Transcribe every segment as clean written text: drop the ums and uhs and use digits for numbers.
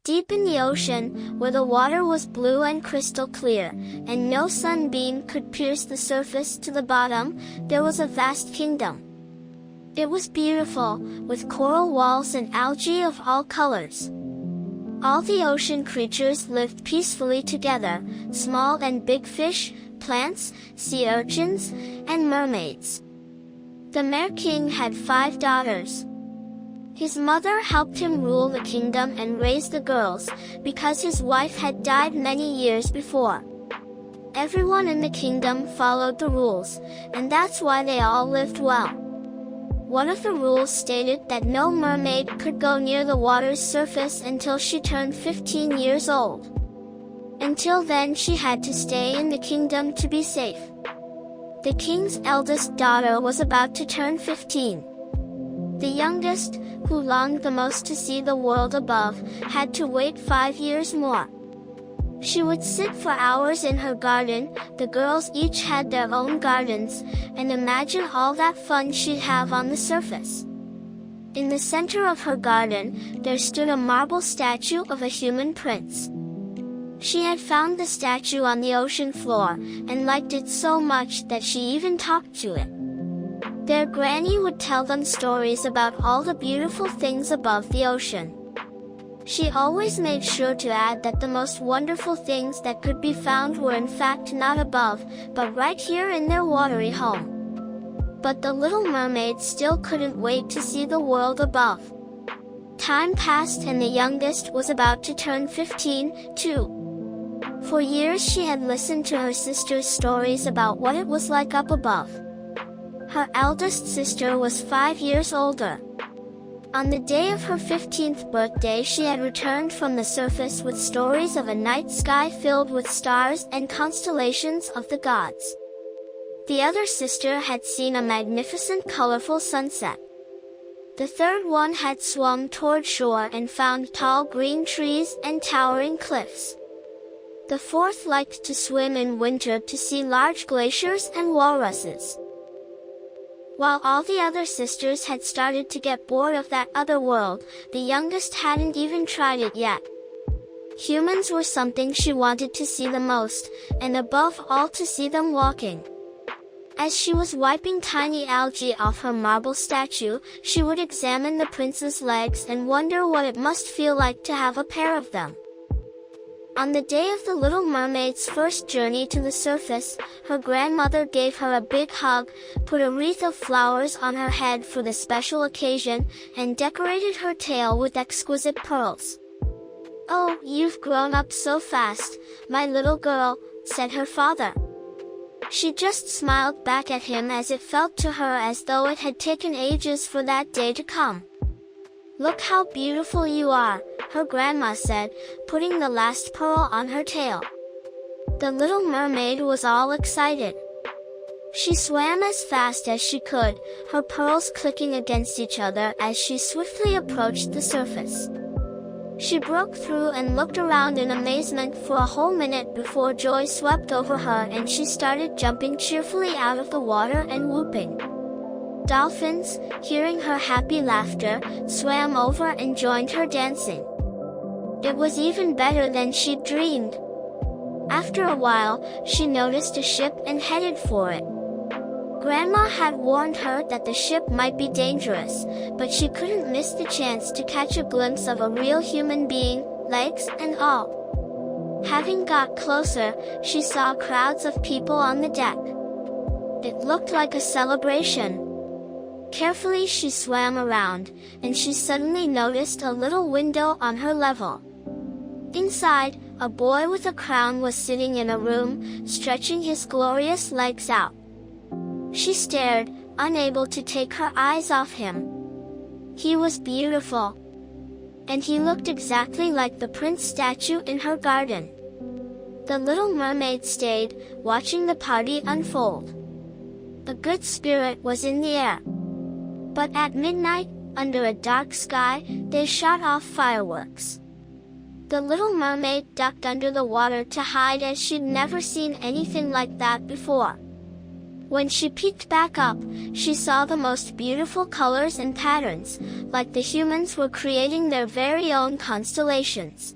Deep in the ocean, where the water was blue and crystal clear, and no sunbeam could pierce the surface to the bottom, there was a vast kingdom. It was beautiful, with coral walls and algae of all colors. All the ocean creatures lived peacefully together, small and big fish, plants, sea urchins, and mermaids. The Mer King had 5 daughters. His mother helped him rule the kingdom and raise the girls, because his wife had died many years before. Everyone in the kingdom followed the rules, and that's why they all lived well. One of the rules stated that no mermaid could go near the water's surface until she turned 15 years old. Until then, she had to stay in the kingdom to be safe. The king's eldest daughter was about to turn 15. The youngest, who longed the most to see the world above, had to wait 5 years more. She would sit for hours in her garden, the girls each had their own gardens, and imagine all that fun she'd have on the surface. In the center of her garden, there stood a marble statue of a human prince. She had found the statue on the ocean floor, and liked it so much that she even talked to it. Their granny would tell them stories about all the beautiful things above the ocean. She always made sure to add that the most wonderful things that could be found were in fact not above, but right here in their watery home. But the little mermaid still couldn't wait to see the world above. Time passed and the youngest was about to turn 15, too. For years she had listened to her sister's stories about what it was like up above. Her eldest sister was 5 years older. On the day of her 15th birthday, she had returned from the surface with stories of a night sky filled with stars and constellations of the gods. The other sister had seen a magnificent colorful sunset. The third one had swum toward shore and found tall green trees and towering cliffs. The fourth liked to swim in winter to see large glaciers and walruses. While all the other sisters had started to get bored of that other world, the youngest hadn't even tried it yet. Humans were something she wanted to see the most, and above all to see them walking. As she was wiping tiny algae off her marble statue, she would examine the prince's legs and wonder what it must feel like to have a pair of them. On the day of the little mermaid's first journey to the surface, her grandmother gave her a big hug, put a wreath of flowers on her head for the special occasion, and decorated her tail with exquisite pearls. "Oh, you've grown up so fast, my little girl," said her father. She just smiled back at him as it felt to her as though it had taken ages for that day to come. "Look how beautiful you are," her grandma said, putting the last pearl on her tail. The little mermaid was all excited. She swam as fast as she could, her pearls clicking against each other as she swiftly approached the surface. She broke through and looked around in amazement for a whole minute before joy swept over her and she started jumping cheerfully out of the water and whooping. Dolphins, hearing her happy laughter, swam over and joined her dancing. It was even better than she'd dreamed. After a while, she noticed a ship and headed for it. Grandma had warned her that the ship might be dangerous, but she couldn't miss the chance to catch a glimpse of a real human being, legs and all. Having got closer, she saw crowds of people on the deck. It looked like a celebration. Carefully she swam around, and she suddenly noticed a little window on her level. Inside, a boy with a crown was sitting in a room, stretching his glorious legs out. She stared, unable to take her eyes off him. He was beautiful. And he looked exactly like the prince statue in her garden. The little mermaid stayed, watching the party unfold. A good spirit was in the air. But at midnight, under a dark sky, they shot off fireworks. The little mermaid ducked under the water to hide as she'd never seen anything like that before. When she peeked back up, she saw the most beautiful colors and patterns, like the humans were creating their very own constellations.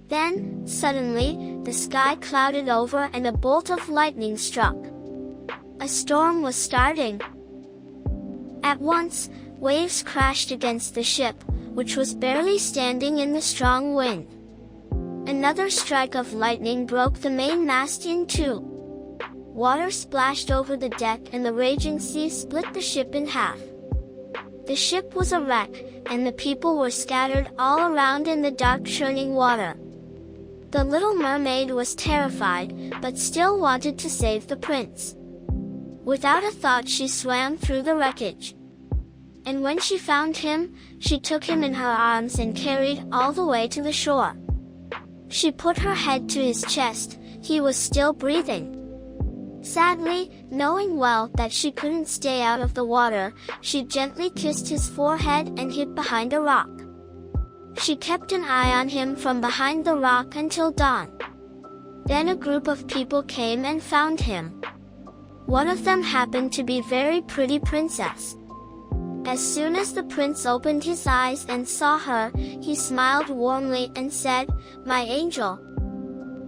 Then, suddenly, the sky clouded over and a bolt of lightning struck. A storm was starting. At once, waves crashed against the ship, which was barely standing in the strong wind. Another strike of lightning broke the main mast in two. Water splashed over the deck and the raging sea split the ship in half. The ship was a wreck, and the people were scattered all around in the dark churning water. The little mermaid was terrified, but still wanted to save the prince. Without a thought, she swam through the wreckage. And when she found him, she took him in her arms and carried all the way to the shore. She put her head to his chest. He was still breathing. Sadly, knowing well that she couldn't stay out of the water, she gently kissed his forehead and hid behind a rock. She kept an eye on him from behind the rock until dawn. Then a group of people came and found him. One of them happened to be a very pretty princess. As soon as the prince opened his eyes and saw her, he smiled warmly and said, "My angel,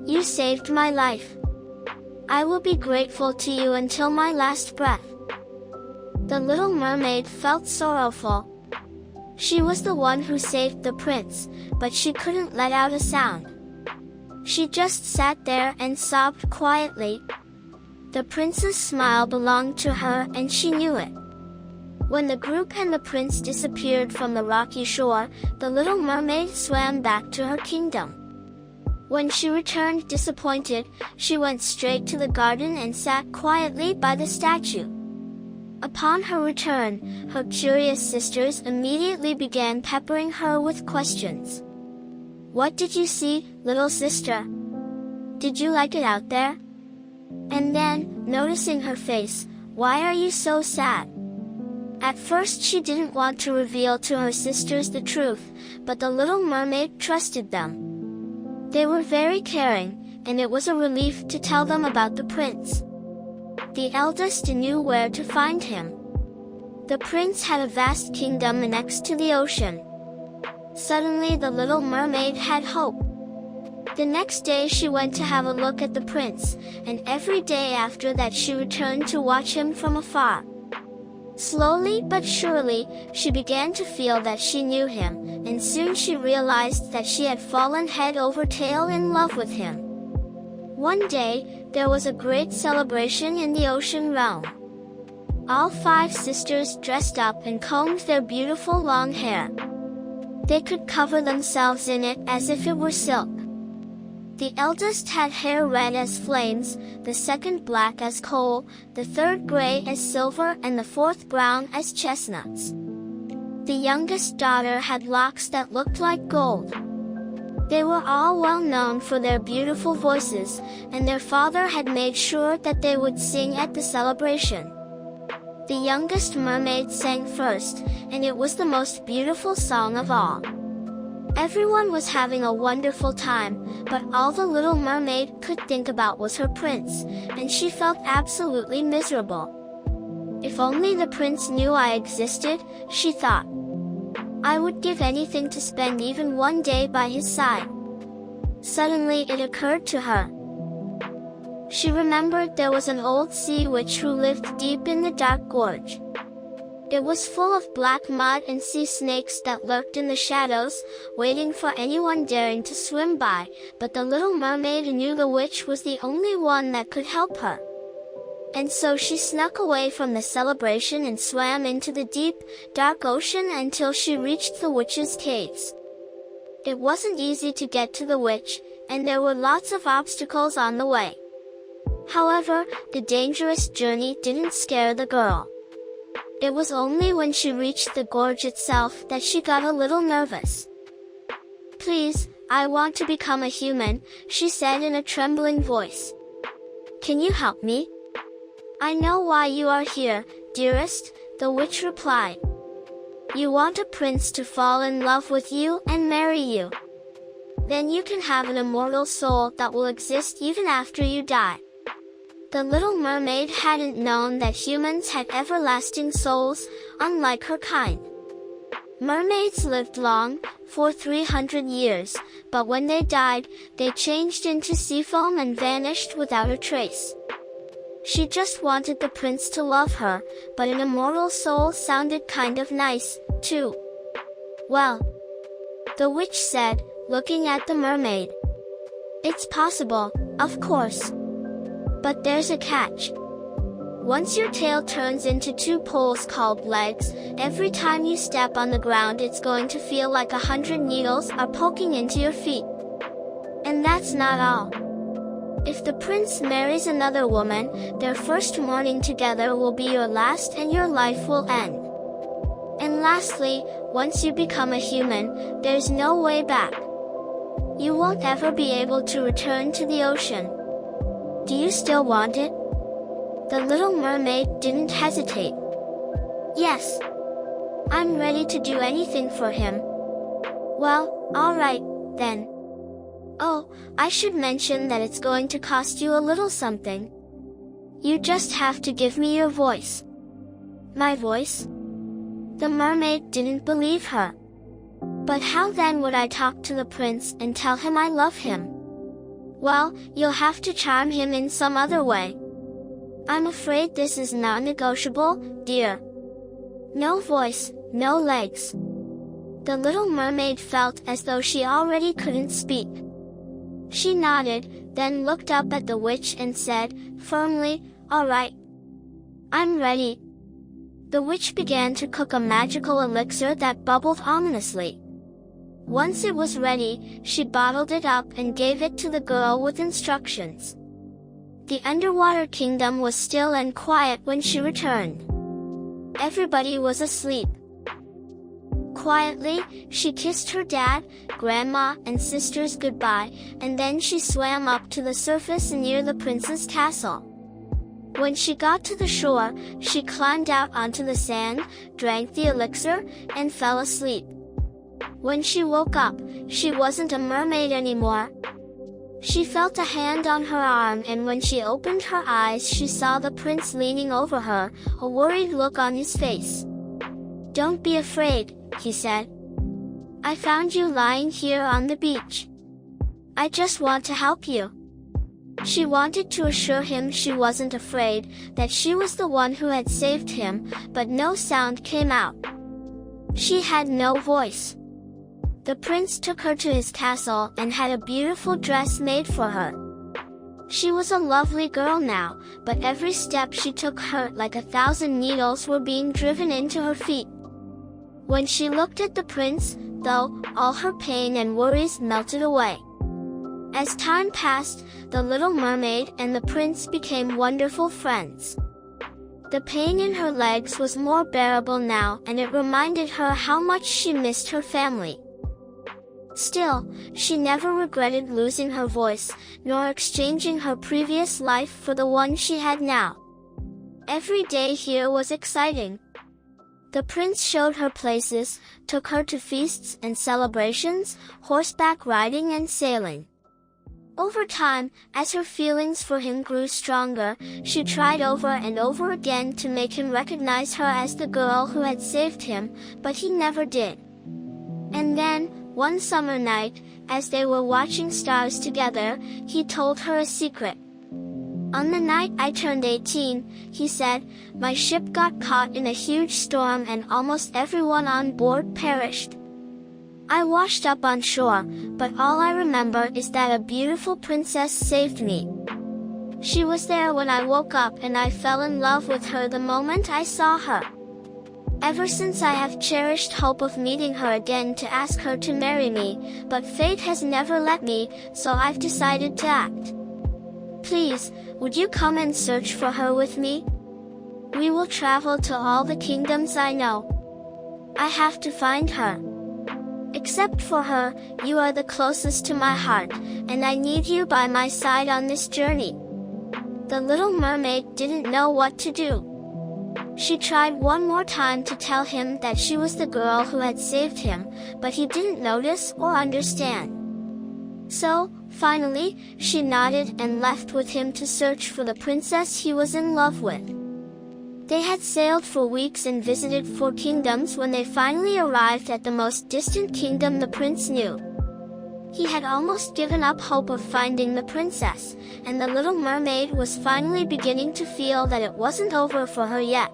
you saved my life. I will be grateful to you until my last breath." The little mermaid felt sorrowful. She was the one who saved the prince, but she couldn't let out a sound. She just sat there and sobbed quietly. The prince's smile belonged to her and she knew it. When the group and the prince disappeared from the rocky shore, the little mermaid swam back to her kingdom. When she returned disappointed, she went straight to the garden and sat quietly by the statue. Upon her return, her curious sisters immediately began peppering her with questions. "What did you see, little sister? Did you like it out there?" And then, noticing her face, "Why are you so sad?" At first she didn't want to reveal to her sisters the truth, but the little mermaid trusted them. They were very caring, and it was a relief to tell them about the prince. The eldest knew where to find him. The prince had a vast kingdom next to the ocean. Suddenly the little mermaid had hope. The next day she went to have a look at the prince, and every day after that she returned to watch him from afar. Slowly but surely, she began to feel that she knew him, and soon she realized that she had fallen head over tail in love with him. One day, there was a great celebration in the ocean realm. All 5 sisters dressed up and combed their beautiful long hair. They could cover themselves in it as if it were silk. The eldest had hair red as flames, the second black as coal, the third gray as silver, and the fourth brown as chestnuts. The youngest daughter had locks that looked like gold. They were all well known for their beautiful voices, and their father had made sure that they would sing at the celebration. The youngest mermaid sang first, and it was the most beautiful song of all. Everyone was having a wonderful time, but all the little mermaid could think about was her prince, and she felt absolutely miserable. If only the prince knew I existed, she thought. I would give anything to spend even one day by his side. Suddenly it occurred to her. She remembered there was an old sea witch who lived deep in the dark gorge. It was full of black mud and sea snakes that lurked in the shadows, waiting for anyone daring to swim by, but the little mermaid knew the witch was the only one that could help her. And so she snuck away from the celebration and swam into the deep, dark ocean until she reached the witch's caves. It wasn't easy to get to the witch, and there were lots of obstacles on the way. However, the dangerous journey didn't scare the girl. It was only when she reached the gorge itself that she got a little nervous. "Please, I want to become a human," she said in a trembling voice. "Can you help me?" "I know why you are here, dearest," the witch replied. "You want a prince to fall in love with you and marry you. Then you can have an immortal soul that will exist even after you die. The little mermaid hadn't known that humans had everlasting souls, unlike her kind. Mermaids lived long, for 300 years, but when they died, they changed into sea foam and vanished without a trace. She just wanted the prince to love her, but an immortal soul sounded kind of nice, too. Well, the witch said, looking at the mermaid. It's possible, of course. But there's a catch. Once your tail turns into two poles called legs, every time you step on the ground it's going to feel like 100 needles are poking into your feet. And that's not all. If the prince marries another woman, their first morning together will be your last and your life will end. And lastly, once you become a human, there's no way back. You won't ever be able to return to the ocean. Do you still want it? The little mermaid didn't hesitate. Yes. I'm ready to do anything for him. Well, alright, then. Oh, I should mention that it's going to cost you a little something. You just have to give me your voice. My voice? The mermaid didn't believe her. But how then would I talk to the prince and tell him I love him? Well, you'll have to charm him in some other way. I'm afraid this is non-negotiable, dear. No voice, no legs. The little mermaid felt as though she already couldn't speak. She nodded, then looked up at the witch and said, firmly, all right. I'm ready. The witch began to cook a magical elixir that bubbled ominously. Once it was ready, she bottled it up and gave it to the girl with instructions. The underwater kingdom was still and quiet when she returned. Everybody was asleep. Quietly, she kissed her dad, grandma, and sisters goodbye, and then she swam up to the surface near the prince's castle. When she got to the shore, she climbed out onto the sand, drank the elixir, and fell asleep. When she woke up, she wasn't a mermaid anymore. She felt a hand on her arm, and when she opened her eyes she saw the prince leaning over her, a worried look on his face. Don't be afraid, he said. I found you lying here on the beach. I just want to help you. She wanted to assure him she wasn't afraid, that she was the one who had saved him, but no sound came out. She had no voice. The prince took her to his castle and had a beautiful dress made for her. She was a lovely girl now, but every step she took hurt like 1,000 needles were being driven into her feet. When she looked at the prince, though, all her pain and worries melted away. As time passed, the little mermaid and the prince became wonderful friends. The pain in her legs was more bearable now, and it reminded her how much she missed her family. Still, she never regretted losing her voice, nor exchanging her previous life for the one she had now. Every day here was exciting. The prince showed her places, took her to feasts and celebrations, horseback riding and sailing. Over time, as her feelings for him grew stronger, she tried over and over again to make him recognize her as the girl who had saved him, but he never did. And then, one summer night, as they were watching stars together, he told her a secret. On the night I turned 18, he said, my ship got caught in a huge storm and almost everyone on board perished. I washed up on shore, but all I remember is that a beautiful princess saved me. She was there when I woke up and I fell in love with her the moment I saw her. Ever since I have cherished hope of meeting her again to ask her to marry me, but fate has never let me, so I've decided to act. Please, would you come and search for her with me? We will travel to all the kingdoms I know. I have to find her. Except for her, you are the closest to my heart, and I need you by my side on this journey. The little mermaid didn't know what to do. She tried one more time to tell him that she was the girl who had saved him, but he didn't notice or understand. So, finally, she nodded and left with him to search for the princess he was in love with. They had sailed for weeks and visited 4 kingdoms when they finally arrived at the most distant kingdom the prince knew. He had almost given up hope of finding the princess, and the little mermaid was finally beginning to feel that it wasn't over for her yet.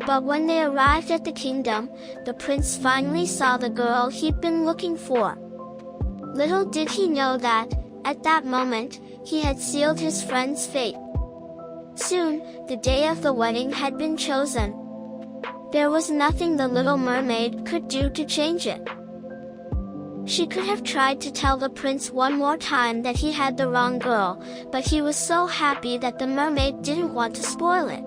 But when they arrived at the kingdom, the prince finally saw the girl he'd been looking for. Little did he know that, at that moment, he had sealed his friend's fate. Soon, the day of the wedding had been chosen. There was nothing the little mermaid could do to change it. She could have tried to tell the prince one more time that he had the wrong girl, but he was so happy that the mermaid didn't want to spoil it.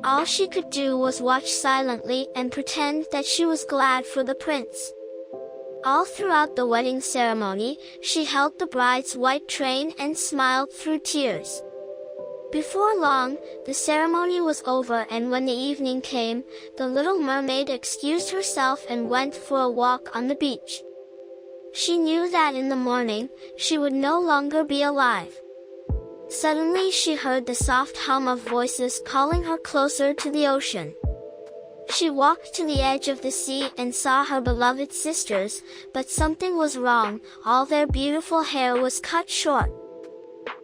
All she could do was watch silently and pretend that she was glad for the prince. All throughout the wedding ceremony, she held the bride's white train and smiled through tears. Before long, the ceremony was over, and when the evening came, the little mermaid excused herself and went for a walk on the beach. She knew that in the morning, she would no longer be alive. Suddenly she heard the soft hum of voices calling her closer to the ocean. She walked to the edge of the sea and saw her beloved sisters, but something was wrong. All their beautiful hair was cut short.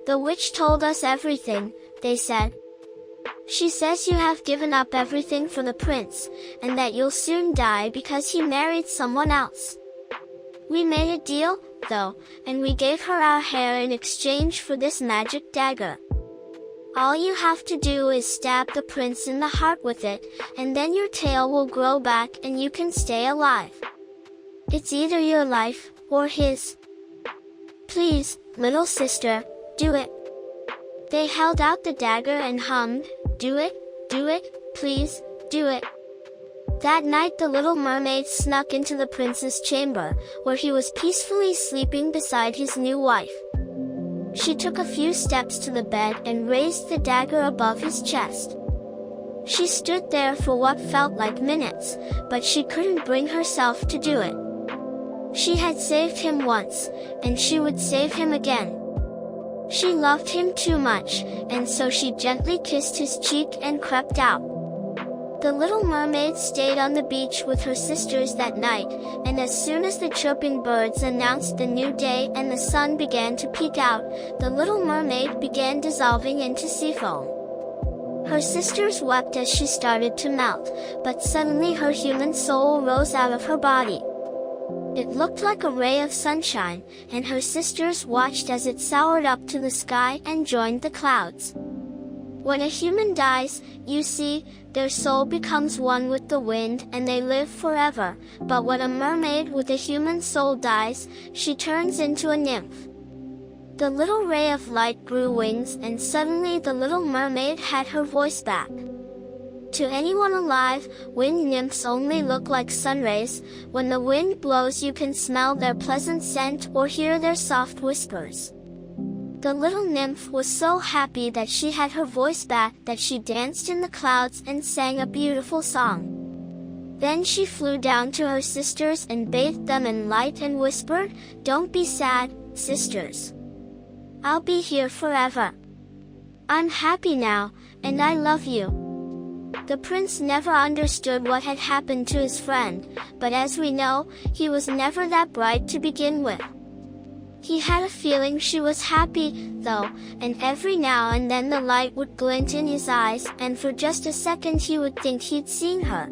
"The witch told us everything," they said. "She says you have given up everything for the prince, and that you'll soon die because he married someone else. We made a deal, though, and we gave her our hair in exchange for this magic dagger. All you have to do is stab the prince in the heart with it, and then your tail will grow back and you can stay alive. It's either your life, or his. Please, little sister, do it." They held out the dagger and hummed, "Do it, please, do it." That night the little mermaid snuck into the prince's chamber, where he was peacefully sleeping beside his new wife. She took a few steps to the bed and raised the dagger above his chest. She stood there for what felt like minutes, but she couldn't bring herself to do it. She had saved him once, and she would save him again. She loved him too much, and so she gently kissed his cheek and crept out. The little mermaid stayed on the beach with her sisters that night, and as soon as the chirping birds announced the new day and the sun began to peek out, the little mermaid began dissolving into sea foam. Her sisters wept as she started to melt, but suddenly her human soul rose out of her body. It looked like a ray of sunshine, and her sisters watched as it soared up to the sky and joined the clouds. When a human dies, you see, their soul becomes one with the wind and they live forever, but when a mermaid with a human soul dies, she turns into a nymph. The little ray of light grew wings, and suddenly the little mermaid had her voice back. To anyone alive, wind nymphs only look like sunrays. When the wind blows, you can smell their pleasant scent or hear their soft whispers. The little nymph was so happy that she had her voice back that she danced in the clouds and sang a beautiful song. Then she flew down to her sisters and bathed them in light and whispered, "Don't be sad, sisters. I'll be here forever. I'm happy now, and I love you." The prince never understood what had happened to his friend, but as we know, he was never that bright to begin with. He had a feeling she was happy, though, and every now and then the light would glint in his eyes, and for just a second he would think he'd seen her.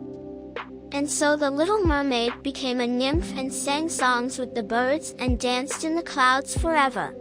And so the little mermaid became a nymph and sang songs with the birds and danced in the clouds forever.